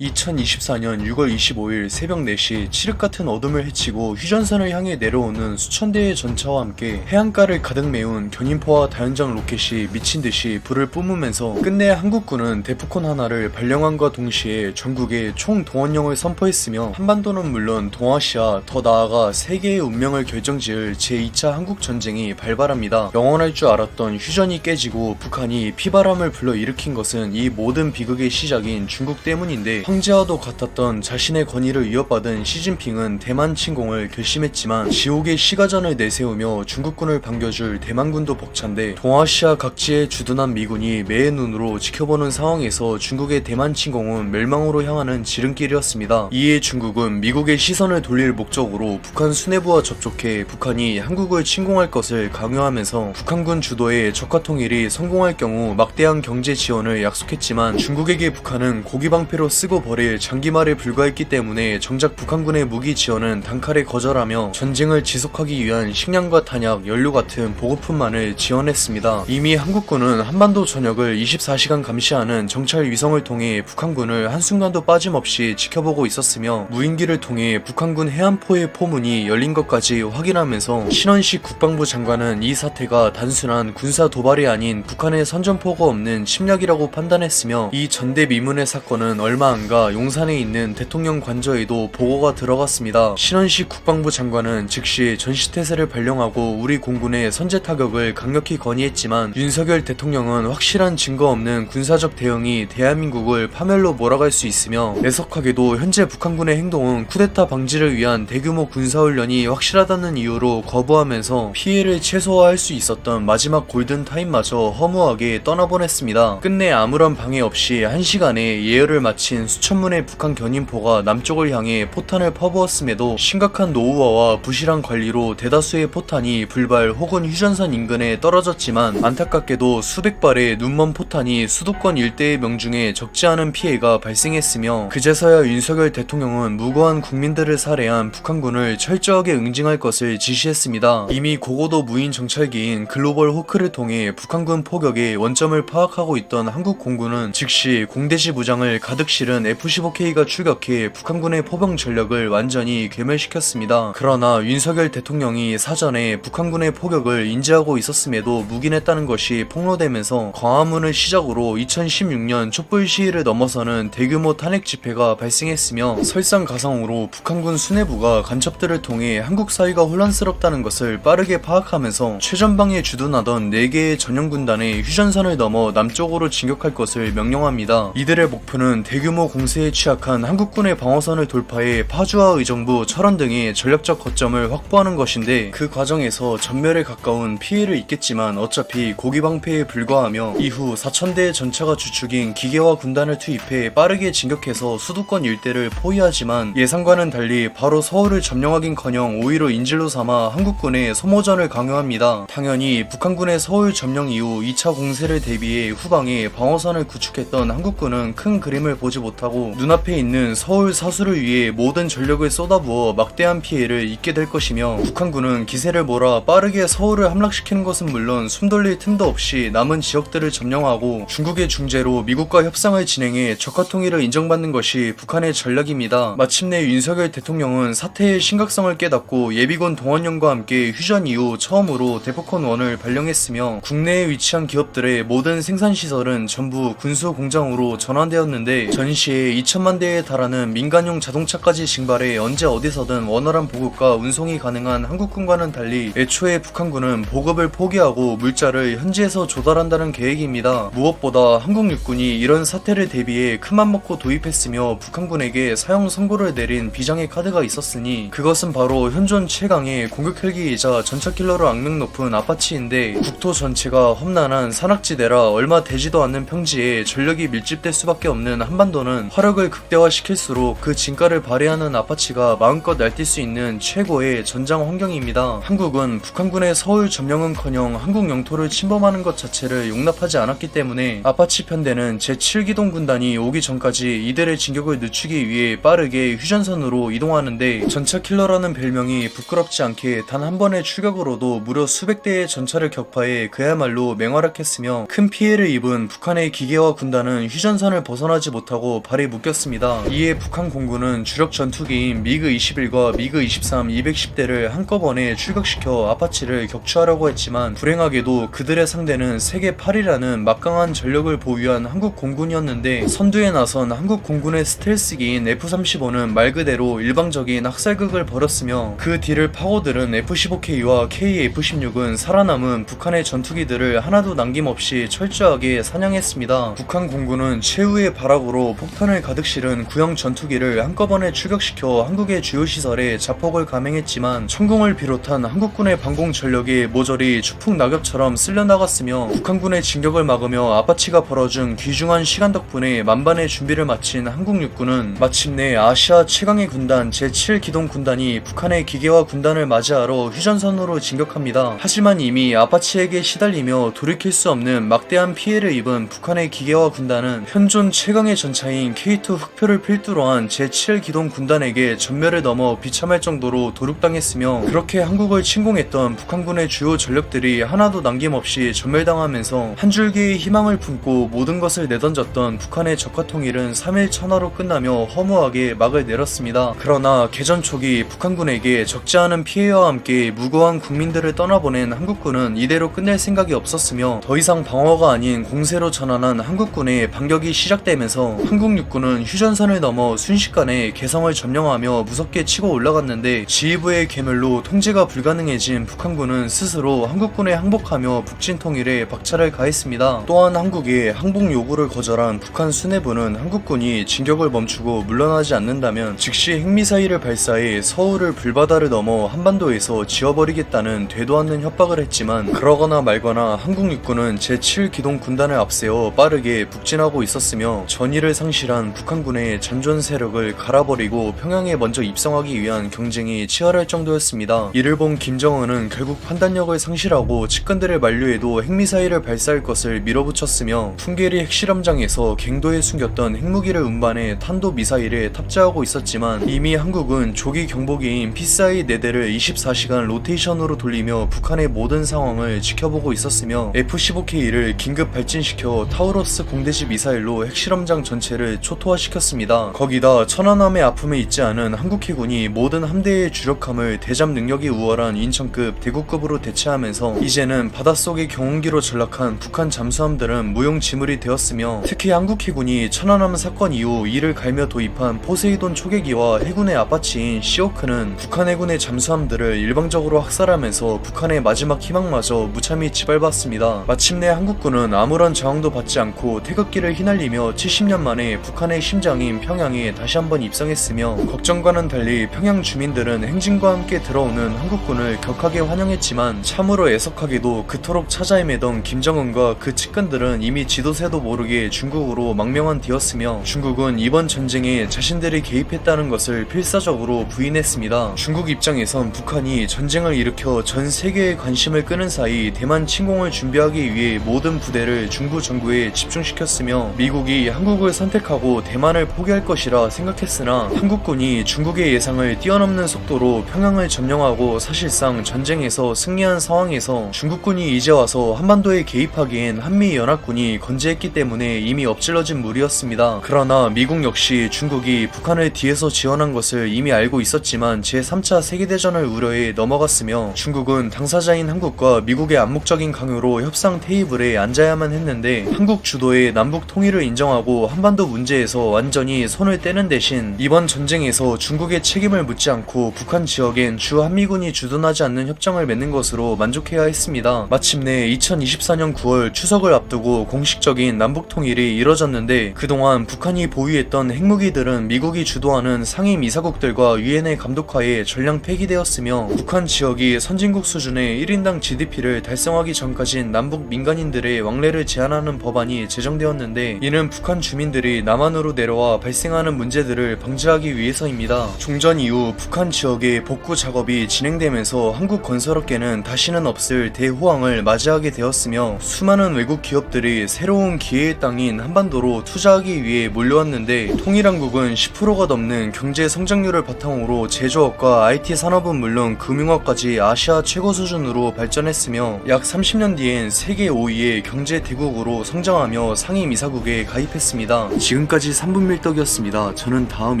2024년 6월 25일 새벽 4시 칠흑 같은 어둠을 헤치고 휴전선을 향해 내려오는 수천 대의 전차와 함께 해안가를 가득 메운 견인포와 다연장 로켓이 미친듯이 불을 뿜으면서 끝내 한국군은 대포콘 하나를 발령함과 동시에 전국에 총 동원령을 선포했으며 한반도는 물론 동아시아 더 나아가 세계의 운명을 결정지을 제2차 한국전쟁이 발발합니다. 영원할 줄 알았던 휴전이 깨지고 북한이 피바람을 불러일으킨 것은 이 모든 비극의 시작인 중국 때문인데 황제와도 같았던 자신의 권위를 위협받은 시진핑은 대만 침공을 결심했지만 지옥의 시가전을 내세우며 중국군을 반겨줄 대만군도 벅찬데 동아시아 각지에 주둔한 미군이 매의 눈으로 지켜보는 상황에서 중국의 대만 침공은 멸망으로 향하는 지름길이었습니다. 이에 중국은 미국의 시선을 돌릴 목적으로 북한 수뇌부와 접촉해 북한이 한국을 침공할 것을 강요하면서 북한군 주도의 적화통일이 성공할 경우 막대한 경제 지원을 약속했지만 중국에게 북한은 고기방패로 쓰고 버릴 장기말에 불과했기 때문에 정작 북한군의 무기 지원은 단칼에 거절하며 전쟁을 지속하기 위한 식량과 탄약, 연료 같은 보급품만을 지원했습니다. 이미 한국군은 한반도 전역을 24시간 감시하는 정찰 위성을 통해 북한군을 한순간도 빠짐없이 지켜보고 있었으며 무인기를 통해 북한군 해안포의 포문이 열린 것까지 확인하면서 신원식 국방부 장관은 이 사태가 단순한 군사 도발이 아닌 북한의 선전포고 없는 침략이라고 판단했으며 이 전대미문의 사건은 얼마 안가 용산에 있는 대통령 관저에도 보고가 들어갔습니다. 신원식 국방부 장관은 즉시 전시태세를 발령하고 우리 공군의 선제 타격을 강력히 건의했지만 윤석열 대통령은 확실한 증거 없는 군사적 대응이 대한민국을 파멸로 몰아갈 수 있으며 애석하게도 현재 북한군의 행동은 쿠데타 방지를 위한 대규모 군사훈련이 확실하다는 이유로 거부하면서 피해를 최소화할 수 있었던 마지막 골든타임마저 허무하게 떠나보냈습니다. 끝내 아무런 방해 없이 1시간에 예열을 마친 수천문의 북한 견인포가 남쪽을 향해 포탄을 퍼부었음에도 심각한 노후화와 부실한 관리로 대다수의 포탄이 불발 혹은 휴전선 인근에 떨어졌지만 안타깝게도 수백 발의 눈먼 포탄이 수도권 일대의 명중에 적지 않은 피해가 발생했으며 그제서야 윤석열 대통령은 무고한 국민들을 살해한 북한군을 철저하게 응징할 것을 지시했습니다. 이미 고고도 무인 정찰기인 글로벌 호크를 통해 북한군 포격의 원점을 파악하고 있던 한국 공군은 즉시 공대지 무장을 가득 실은 F-15K가 출격해 북한군의 포병 전력을 완전히 괴멸시켰습니다. 그러나 윤석열 대통령이 사전에 북한군의 포격을 인지하고 있었음에도 묵인했다는 것이 폭로되면서 광화문을 시작으로 2016년 촛불 시위를 넘어서는 대규모 탄핵 집회가 발생했으며 설상가상으로 북한군 수뇌부가 간첩들을 통해 한국 사회가 혼란스럽다는 것을 빠르게 파악하면서 최전방에 주둔하던 4개의 전용군단의 휴전선을 넘어 남쪽으로 진격할 것을 명령합니다. 이들의 목표는 대규모 공세에 취약한 한국군의 방어선을 돌파해 파주와 의정부, 철원 등의 전략적 거점을 확보하는 것인데 그 과정에서 전멸에 가까운 피해를 입겠지만 어차피 고기방패에 불과하며 이후 4,000대의 전차가 주축인 기계화 군단을 투입해 빠르게 진격해서 수도권 일대를 포위하지만 예상과는 달리 바로 서울을 점령하긴커녕 오히려 인질로 삼아 한국군의 소모전을 강요합니다. 당연히 북한군의 서울 점령 이후 2차 공세를 대비해 후방에 방어선을 구축했던 한국군은 큰 그림을 보지 못하고 눈앞에 있는 서울 사수를 위해 모든 전력을 쏟아부어 막대한 피해를 입게 될 것이며 북한군은 기세를 몰아 빠르게 서울을 함락시키는 것은 물론 숨돌릴 틈도 없이 남은 지역들을 점령하고 중국의 중재로 미국과 협상을 진행해 적화통일을 인정받는 것이 북한의 전략입니다. 마침내 윤석열 대통령은 사태의 심각성을 깨닫고 예비군 동원령과 함께 휴전 이후 처음으로 대포콘1을 발령했으며 국내에 위치한 기업들의 모든 생산시설은 전부 군수공장으로 전환되었는데 전시에 2천만 대에 달하는 민간용 자동차까지 징발해 언제 어디서든 원활한 보급과 운송이 가능한 한국군과는 달리 애초에 북한군은 보급을 포기하고 물자를 현지에서 조달한다는 계획입니다. 무엇보다 한국 육군이 이런 사태를 대비해 큰맘 먹고 도입했으며 북한군에게 사용 선고를 내린 비장의 카드가 있었으니 그것은 바로 현존 최강의 공격 헬기이자 전차킬러로 악명 높은 아파치인데 국토 전체가 험난한 산악지대라 얼마 되지도 않는 평지에 전력이 밀집될 수밖에 없는 한반도는 화력을 극대화시킬수록 그 진가를 발휘하는 아파치가 마음껏 날뛸 수 있는 최고의 전장 환경입니다. 한국은 북한군의 서울 점령은커녕 한국 영토를 침범하는 것 자체를 용납하지 않았기 때문에 아파치 편대는 제7기동 군단이 오기 전까지 이들의 진격을 늦추기 위해 빠르게 휴전선으로 이동하는데 전차킬러라는 별명이 부끄럽지 않게 단 한 번의 출격으로도 무려 수백 대의 전차를 격파해 그야말로 맹활약했으며 큰 피해를 입은 북한의 기계화 군단은 휴전선을 벗어나지 못하고 발이 묶였습니다. 이에 북한 공군은 주력 전투기인 미그-21과 미그-23 210대를 한꺼번에 출격시켜 아파치를 격추하려고 했지만 불행하게도 그들의 상대는 세계 8위라는 막강한 전력을 보유한 한국 공군이었는데 선두에 나선 한국 공군의 스텔스기인 F-35는 말 그대로 일방적인 학살극을 벌였으며 그 뒤를 파고들은 F-15K와 KF-16은 살아남은 북한의 전투기들을 하나도 남김없이 철저하게 사냥했습니다. 북한 공군은 최후의 발악으로 폭탄을 가득 실은 구형 전투기를 한꺼번에 출격시켜 한국의 주요 시설에 자폭을 감행했지만 천공을 비롯한 한국군의 방공 전력이 모조리 추풍 낙엽처럼 쓸려나갔으며 북한군의 진격을 막으며 아파치가 벌어준 귀중한 시간 덕분에 만반의 준비를 마친 한국 육군은 마침내 아시아 최강의 군단 제7기동군단이 북한의 기계화 군단을 맞이하러 휴전선으로 진격합니다. 하지만 이미 아파치에게 시달리며 돌이킬 수 없는 막대한 피해를 입은 북한의 기계화 군단은 현존 최강의 전차인 K2 흑표를 필두로 한 제7기동군단에게 전멸을 넘어 비참할 정도로 도륙당했으며 그렇게 한국을 침공했던 북한군의 주요 전력들이 하나도 남김없이 전멸당하면서 한 줄기의 희망을 품고 모든 것을 내던졌던 북한의 적화 통일은 3일 천하로 끝나며 허무하게 막을 내렸습니다. 그러나 개전 초기 북한군에게 적지 않은 피해와 함께 무고한 국민들을 떠나보낸 한국군은 이대로 끝낼 생각이 없었으며 더 이상 방어가 아닌 공세로 전환한 한국군의 반격이 시작되면서 한국 육군은 휴전선을 넘어 순식간에 개성을 점령하며 무섭게 치고 올라갔는데 지휘부의 괴멸로 통제가 불가능해진 북한군은 스스로 한국군에 항복하며 북진 통일에 박차를 가했습니다. 또한 한국의 항복 요구를 거절한 북한 수뇌부는 한국군이 진격을 멈추고 물러나지 않는다면 즉시 핵미사일을 발사해 서울을 불바다를 넘어 한반도에서 지워버리겠다는 되도 않는 협박을 했지만 그러거나 말거나 한국 육군은 제7기동군단을 앞세워 빠르게 북진하고 있었으며 전의를 상실한 북한군의 잔존 세력을 갈아버리고 평양에 먼저 입성하기 위한 경쟁이 치열할 정도였습니다. 이를 본 김정은은 결국 판단력을 상실하고 측근들을 만류해도 핵미사일을 발사할 것을 밀어붙였으며 풍계리 핵실험장에서 갱도에 숨겼던 핵무기를 운반해 탄도미사일에 탑재하고 있었지만 이미 한국은 조기 경보기인 피스아이 4대를 24시간 로테이션으로 돌리며 북한의 모든 상황을 지켜보고 있었으며 F-15K를 긴급 발진시켜 타우러스 공대지 미사일로 핵실험장 전체를 초토화시켰습니다. 거기다 천안함의 아픔에 있지 않은 한국 해군이 모든 함대의 주력함을 대잠 능력이 우월한 인천급 대구급으로 대체하면서 이제는 바닷속의 경운기로 전락한 북한 잠수함들은 무용지물이 되었으며 특히 한국 해군이 천안함 사건 이후 이를 갈며 도입한 포세이돈 초계기와 해군의 아파치인 시오크는 북한 해군의 잠수함들을 일방적으로 학살하면서 북한의 마지막 희망마저 무참히 짓밟았습니다. 마침내 한국군은 아무런 저항도 받지 않고 태극기를 휘날리며 70년 만에 북한의 심장인 평양에 다시 한번 입성했으며 걱정과는 달리 평양 주민들은 행진과 함께 들어오는 한국군을 격하게 환영했지만 참으로 애석하게도 그토록 찾아 헤매던 김정은과 그 측근들은 이미 지도새도 모르게 중국으로 망명한 뒤였으며 중국은 이번 전쟁에 자신들이 개입했다는 것을 필사적으로 부인했습니다. 중국 입장에선 북한이 전쟁을 일으켜 전 세계의 관심을 끄는 사이 대만 침공을 준비하기 위해 모든 부대를 중부 정부에 집중시켰으며 미국이 한국을 선택하고 대만을 포기할 것이라 생각했으나 한국군이 중국의 예상을 뛰어넘는 속도로 평양을 점령하고 사실상 전쟁에서 승리한 상황에서 중국군이 이제 와서 한반도에 개입하기엔 한미연합군이 건재했기 때문에 이미 엎질러진 물이었습니다. 그러나 미국 역시 중국이 북한을 뒤에서 지원한 것을 이미 알고 있었지만 제3차 세계대전을 우려해 넘어갔으며 중국은 당사자인 한국과 미국의 암묵적인 강요로 협상 테이블에 앉아야만 했는데 한국 주도의 남북 통일을 인정하고 한반도 문제에서 완전히 손을 떼는 대신 이번 전쟁에서 중국의 책임을 묻지 않고 북한 지역엔 주 한미군이 주둔하지 않는 협정을 맺는 것으로 만족해야 했습니다. 마침내 2024년 9월 추석을 앞두고 공식적인 남북 통일이 이뤄졌는데 그동안 북한이 보유했던 핵무기들은 미국이 주도하는 상임 이사국들과 유엔의 감독하에 전량 폐기되었으며 북한 지역이 선진국 수준의 1인당 GDP를 달성하기 전까진 남북 민간인들의 왕래를 제한하는 법안이 제정되었는데 이는 북한 주민들이 남한으로 내려와 발생하는 문제들을 방지하기 위해서입니다. 종전 이후 북한 지역의 복구 작업이 진행되면서 한국 건설업계는 다시는 없을 대호황을 맞이하게 되었으며 수많은 외국 기업들이 새로운 기회의 땅인 한반도로 투자하기 위해 몰려왔는데 통일한국은 10%가 넘는 경제 성장률을 바탕으로 제조업과 IT 산업은 물론 금융업까지 아시아 최고 수준으로 발전했으며 약 30년 뒤엔 세계 5위의 경제 대국으로 성장하며 상임 이사국에 가입했습니다. 지금 지금까지 3분 밀떡이었습니다. 저는 다음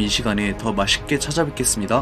이 시간에 더 맛있게 찾아뵙겠습니다.